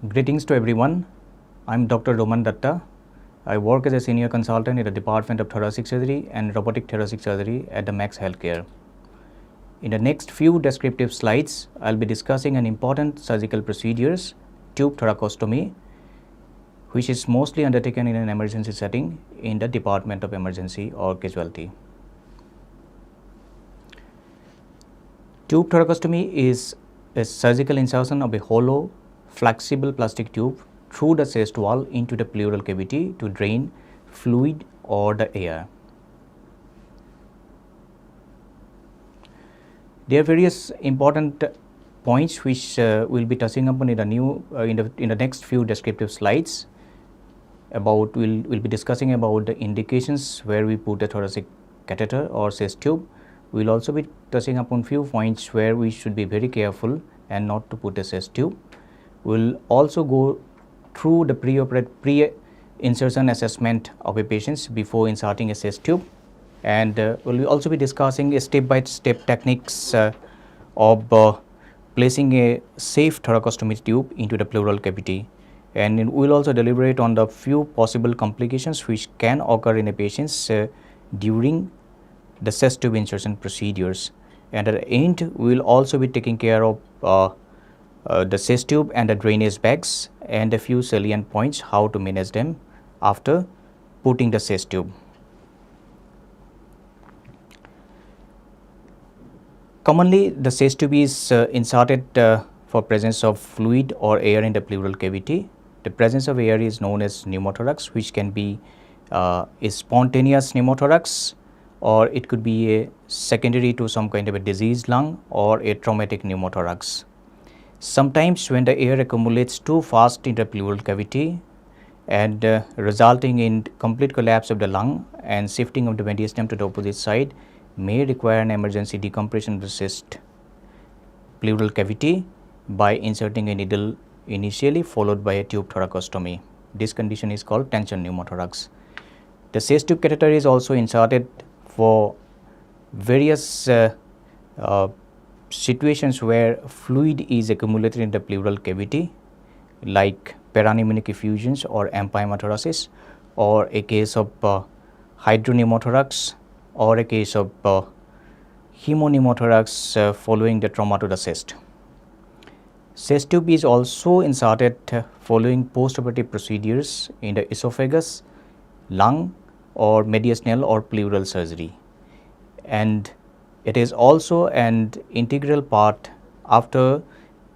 Greetings to everyone. I'm Dr. Dutta. I work as a senior consultant in the Department of Thoracic Surgery and Robotic Thoracic Surgery at the Max Healthcare. In the next few descriptive slides, I'll be discussing an important surgical procedures, tube thoracostomy, which is mostly undertaken in an emergency setting in the Department of Emergency or Casualty. Tube thoracostomy is a surgical insertion of a hollow, flexible plastic tube through the chest wall into the pleural cavity to drain fluid or the air. There are various important points which we'll be touching upon in the next few descriptive slides. We'll be discussing about the indications where we put a thoracic catheter or chest tube. We'll also be touching upon few points where we should be very careful and not to put a chest tube. We'll also go through the pre-insertion assessment of a patient before inserting a chest tube, and we'll also be discussing step-by-step techniques of placing a safe thoracostomy tube into the pleural cavity, and we'll also deliberate on the few possible complications which can occur in a patient during the chest tube insertion procedures. And at the end, we'll also be taking care of the chest tube and the drainage bags and a few salient points how to manage them after putting the chest tube. Commonly, the chest tube is inserted for presence of fluid or air in the pleural cavity. The presence of air is known as pneumothorax, which can be a spontaneous pneumothorax, or it could be a secondary to some kind of a diseased lung or a traumatic pneumothorax. Sometimes when the air accumulates too fast in the pleural cavity and resulting in complete collapse of the lung and shifting of the mediastinum to the opposite side may require an emergency decompression of the chest pleural cavity by inserting a needle initially followed by a tube thoracostomy. This condition is called tension pneumothorax. The chest tube catheter is also inserted for various situations where fluid is accumulated in the pleural cavity, like parapneumonic effusions or empyemothoraces, or a case of hydropneumothorax, or a case of hemopneumothorax following the trauma to the chest. Chest tube is also inserted following postoperative procedures in the esophagus, lung, or mediastinal or pleural surgery, and it is also an integral part after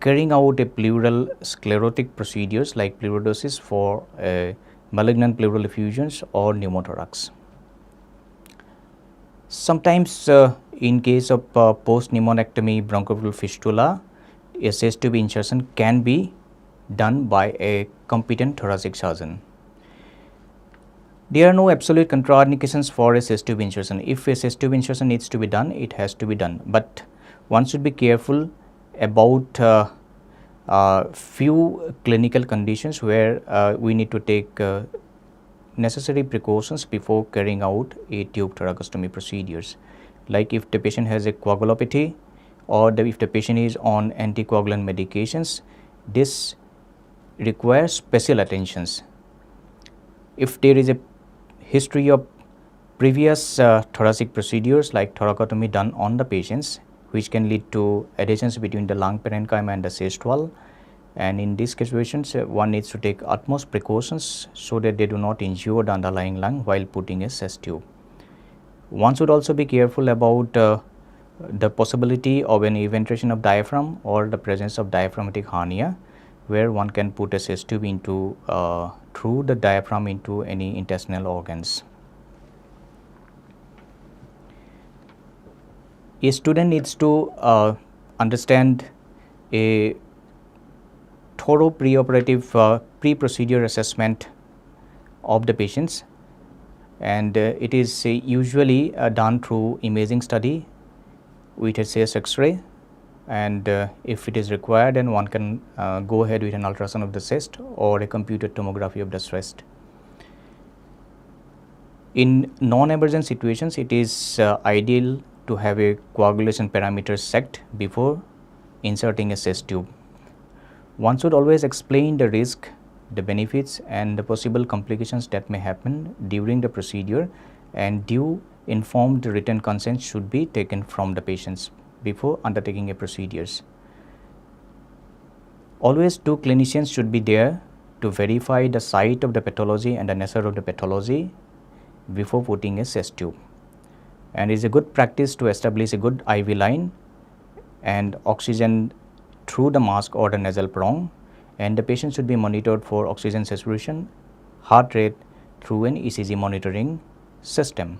carrying out a pleural sclerotic procedures like pleurodosis for malignant pleural effusions or pneumothorax. Sometimes in case of post-pneumonectomy bronchopleural fistula, a chest tube insertion can be done by a competent thoracic surgeon. There are no absolute contraindications for a chest tube insertion. If a chest tube insertion needs to be done, it has to be done. But one should be careful about few clinical conditions where we need to take necessary precautions before carrying out a tube thoracostomy procedures. Like if the patient has a coagulopathy or if the patient is on anticoagulant medications, this requires special attentions. If there is a history of previous thoracic procedures like thoracotomy done on the patients, which can lead to adhesions between the lung parenchyma and the chest wall, and in these situations one needs to take utmost precautions so that they do not injure the underlying lung while putting a chest tube. One should also be careful about the possibility of an eventration of diaphragm or the presence of diaphragmatic hernia, where one can put a chest tube into through the diaphragm into any intestinal organs. A student needs to understand a thorough pre-operative pre-procedure assessment of the patients, and it is usually done through imaging study with a chest X-ray, and if it is required, then one can go ahead with an ultrasound of the chest or a computed tomography of the chest. In non-emergent situations, it is ideal to have a coagulation parameter checked before inserting a chest tube. One should always explain the risk, the benefits and the possible complications that may happen during the procedure, and due informed written consent should be taken from the patients before undertaking a procedures. Always two clinicians should be there to verify the site of the pathology and the nature of the pathology before putting a chest tube. And it is a good practice to establish a good IV line and oxygen through the mask or the nasal prong, and the patient should be monitored for oxygen saturation, heart rate through an ECG monitoring system.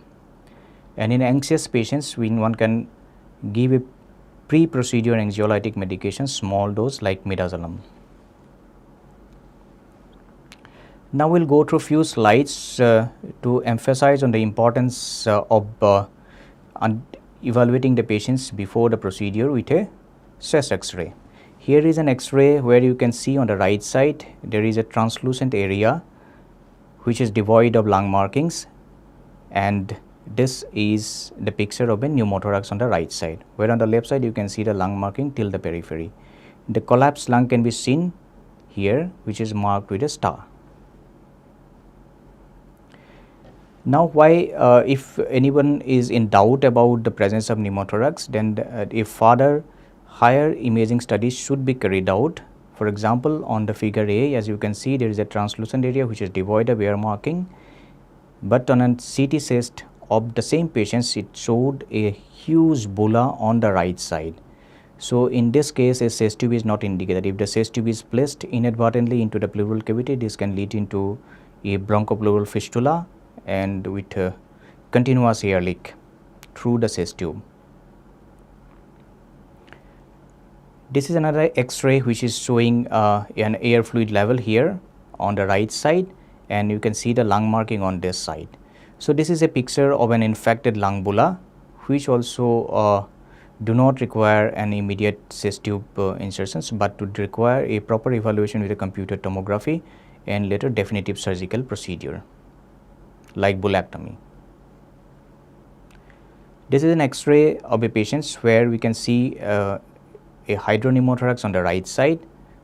And in anxious patients, one can give a pre-procedure anxiolytic medication, small dose like midazolam. Now we will go through few slides to emphasize on the importance of evaluating the patients before the procedure with a chest X-ray. Here is an X-ray where you can see on the right side there is a translucent area which is devoid of lung markings, and this is the picture of a pneumothorax on the right side, where on the left side you can see the lung marking till the periphery. The collapsed lung can be seen here, which is marked with a star. Now, why if anyone is in doubt about the presence of pneumothorax, then if further higher imaging studies should be carried out. For example, on the figure A, as you can see, there is a translucent area which is devoid of air marking, but on a CT chest of the same patients, it showed a huge bulla on the right side. So, in this case, a chest tube is not indicated. If the chest tube is placed inadvertently into the pleural cavity, this can lead into a bronchopleural fistula and with continuous air leak through the chest tube. This is another X-ray which is showing an air fluid level here on the right side, and you can see the lung marking on this side. So, this is a picture of an infected lung bulla which also do not require an immediate chest tube insertions, but would require a proper evaluation with a computed tomography and later definitive surgical procedure like bullectomy. This is an X-ray of a patient where we can see a hydropneumothorax on the right side.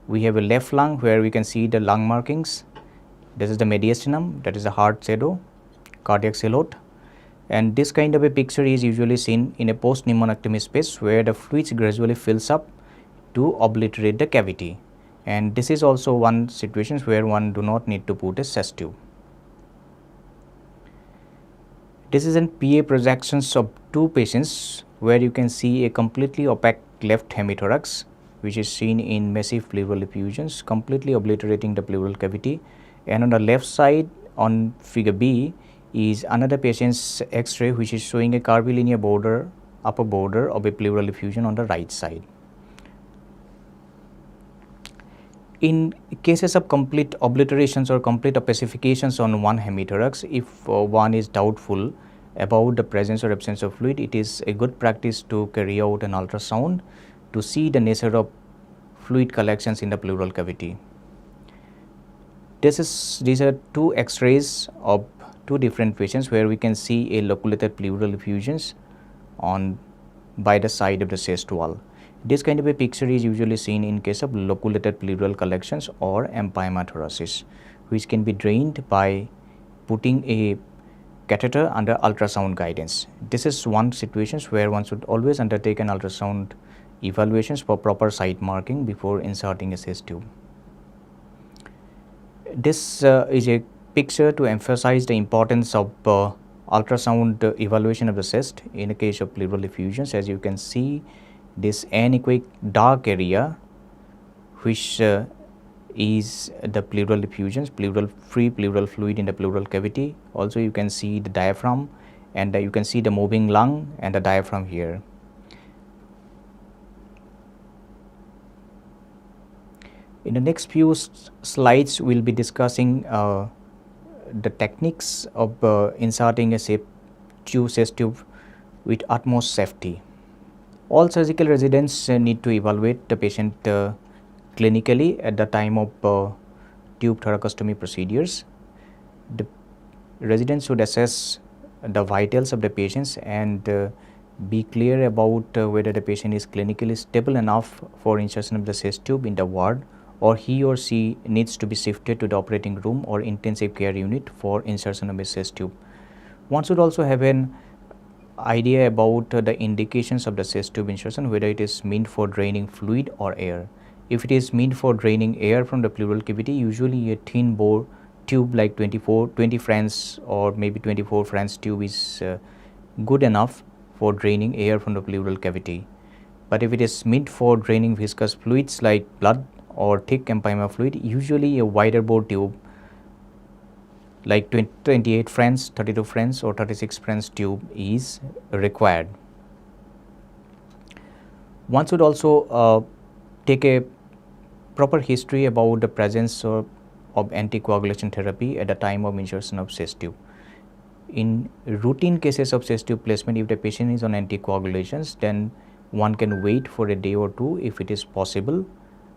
We have a left lung where we can see the lung markings. This is the mediastinum, that is the heart shadow, cardiac celote, and this kind of a picture is usually seen in a post-pneumonectomy space where the fluids gradually fills up to obliterate the cavity, and this is also one situation where one do not need to put a chest tube. This is an PA projections of two patients where you can see a completely opaque left hemithorax which is seen in massive pleural effusions completely obliterating the pleural cavity, and on the left side on figure B is another patient's X-ray which is showing a curvilinear border, upper border of a pleural effusion on the right side. In cases of complete obliterations or complete opacifications on one hemithorax, if one is doubtful about the presence or absence of fluid, it is a good practice to carry out an ultrasound to see the nature of fluid collections in the pleural cavity. These are two X-rays of two different patients where we can see a loculated pleural effusions on by the side of the chest wall. This kind of a picture is usually seen in case of loculated pleural collections or empyema thoracis, which can be drained by putting a catheter under ultrasound guidance. This is one situation where one should always undertake an ultrasound evaluations for proper site marking before inserting a chest tube. This is a picture to emphasize the importance of ultrasound evaluation of the chest in a case of pleural effusions. As you can see, this anechoic dark area which is the pleural effusions, free pleural fluid in the pleural cavity. Also you can see the diaphragm, and you can see the moving lung and the diaphragm here. In the next few slides we will be discussing the techniques of inserting a chest tube with utmost safety. All surgical residents need to evaluate the patient clinically at the time of tube thoracostomy procedures. The residents should assess the vitals of the patients and be clear about whether the patient is clinically stable enough for insertion of the chest tube in the ward or he or she needs to be shifted to the operating room or intensive care unit for insertion of a chest tube. One should also have an idea about the indications of the chest tube insertion, whether it is meant for draining fluid or air. If it is meant for draining air from the pleural cavity, usually a thin bore tube like 20 French or maybe 24 French tube is good enough for draining air from the pleural cavity. But if it is meant for draining viscous fluids like blood or thick empyema fluid, usually a wider bore tube like 28 French, 32 French or 36 French tube is required. One should also take a proper history about the presence of anticoagulation therapy at the time of insertion of chest tube. In routine cases of chest tube placement, if the patient is on anticoagulations, then one can wait for a day or two if it is possible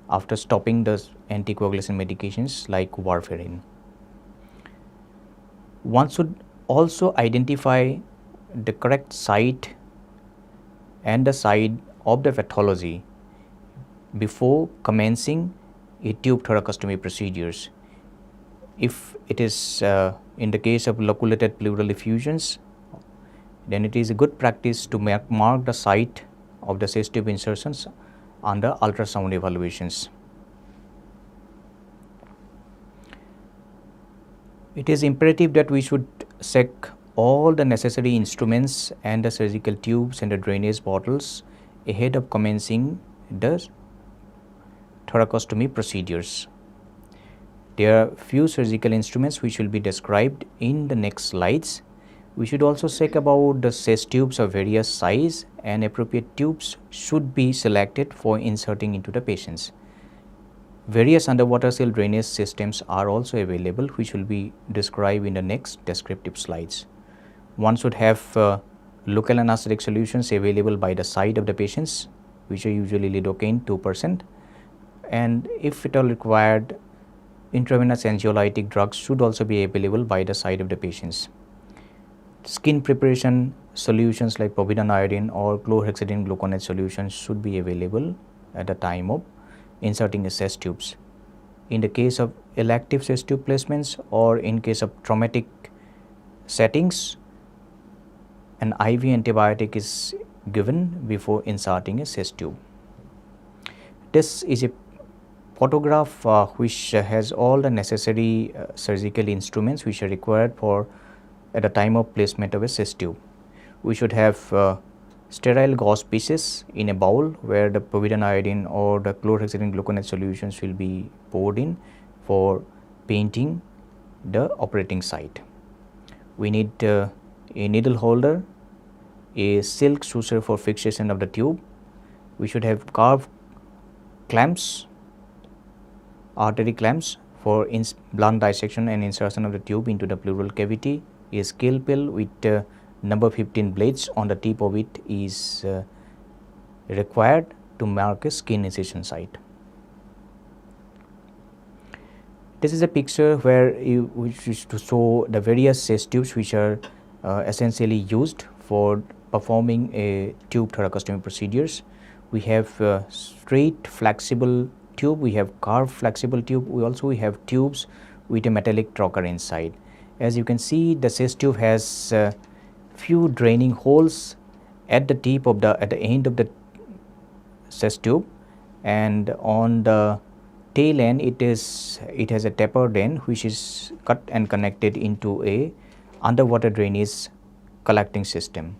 after stopping the anticoagulation medications like warfarin. One should also identify the correct site and the site of the pathology before commencing a tube thoracostomy procedures. If it is in the case of loculated pleural effusions, then it is a good practice to mark the site of the chest tube insertions under ultrasound evaluations. It is imperative that we should check all the necessary instruments and the surgical tubes and the drainage bottles ahead of commencing the thoracostomy procedures. There are few surgical instruments which will be described in the next slides. We should also check about the chest tubes of various size, and appropriate tubes should be selected for inserting into the patients. Various underwater cell drainage systems are also available, which will be described in the next descriptive slides. One should have local anesthetic solutions available by the side of the patients, which are usually lidocaine 2%, and if at all required, intravenous anxiolytic drugs should also be available by the side of the patients. Skin preparation solutions like povidone iodine or chlorhexidine gluconate solutions should be available at the time of inserting the chest tubes. In the case of elective chest tube placements or in case of traumatic settings, an IV antibiotic is given before inserting a chest tube. This is a photograph which has all the necessary surgical instruments which are required for at the time of placement of a chest tube. We should have sterile gauze pieces in a bowl where the povidone iodine or the chlorhexidine gluconate solutions will be poured in for painting the operating site. We need a needle holder, a silk suture for fixation of the tube. We should have carved clamps, artery clamps for blunt dissection and insertion of the tube into the pleural cavity. A scalpel with number 15 blades on the tip of it is required to mark a skin incision site. This is a picture which is to show the various chest tubes which are essentially used for performing a tube thoracostomy procedures. We have straight flexible tube, we have carved flexible tube, we have tubes with a metallic trocar inside. As you can see, the chest tube has few draining holes at the tip of at the end of the chest tube, and on the tail end it has a tapered end which is cut and connected into a underwater drainage collecting system.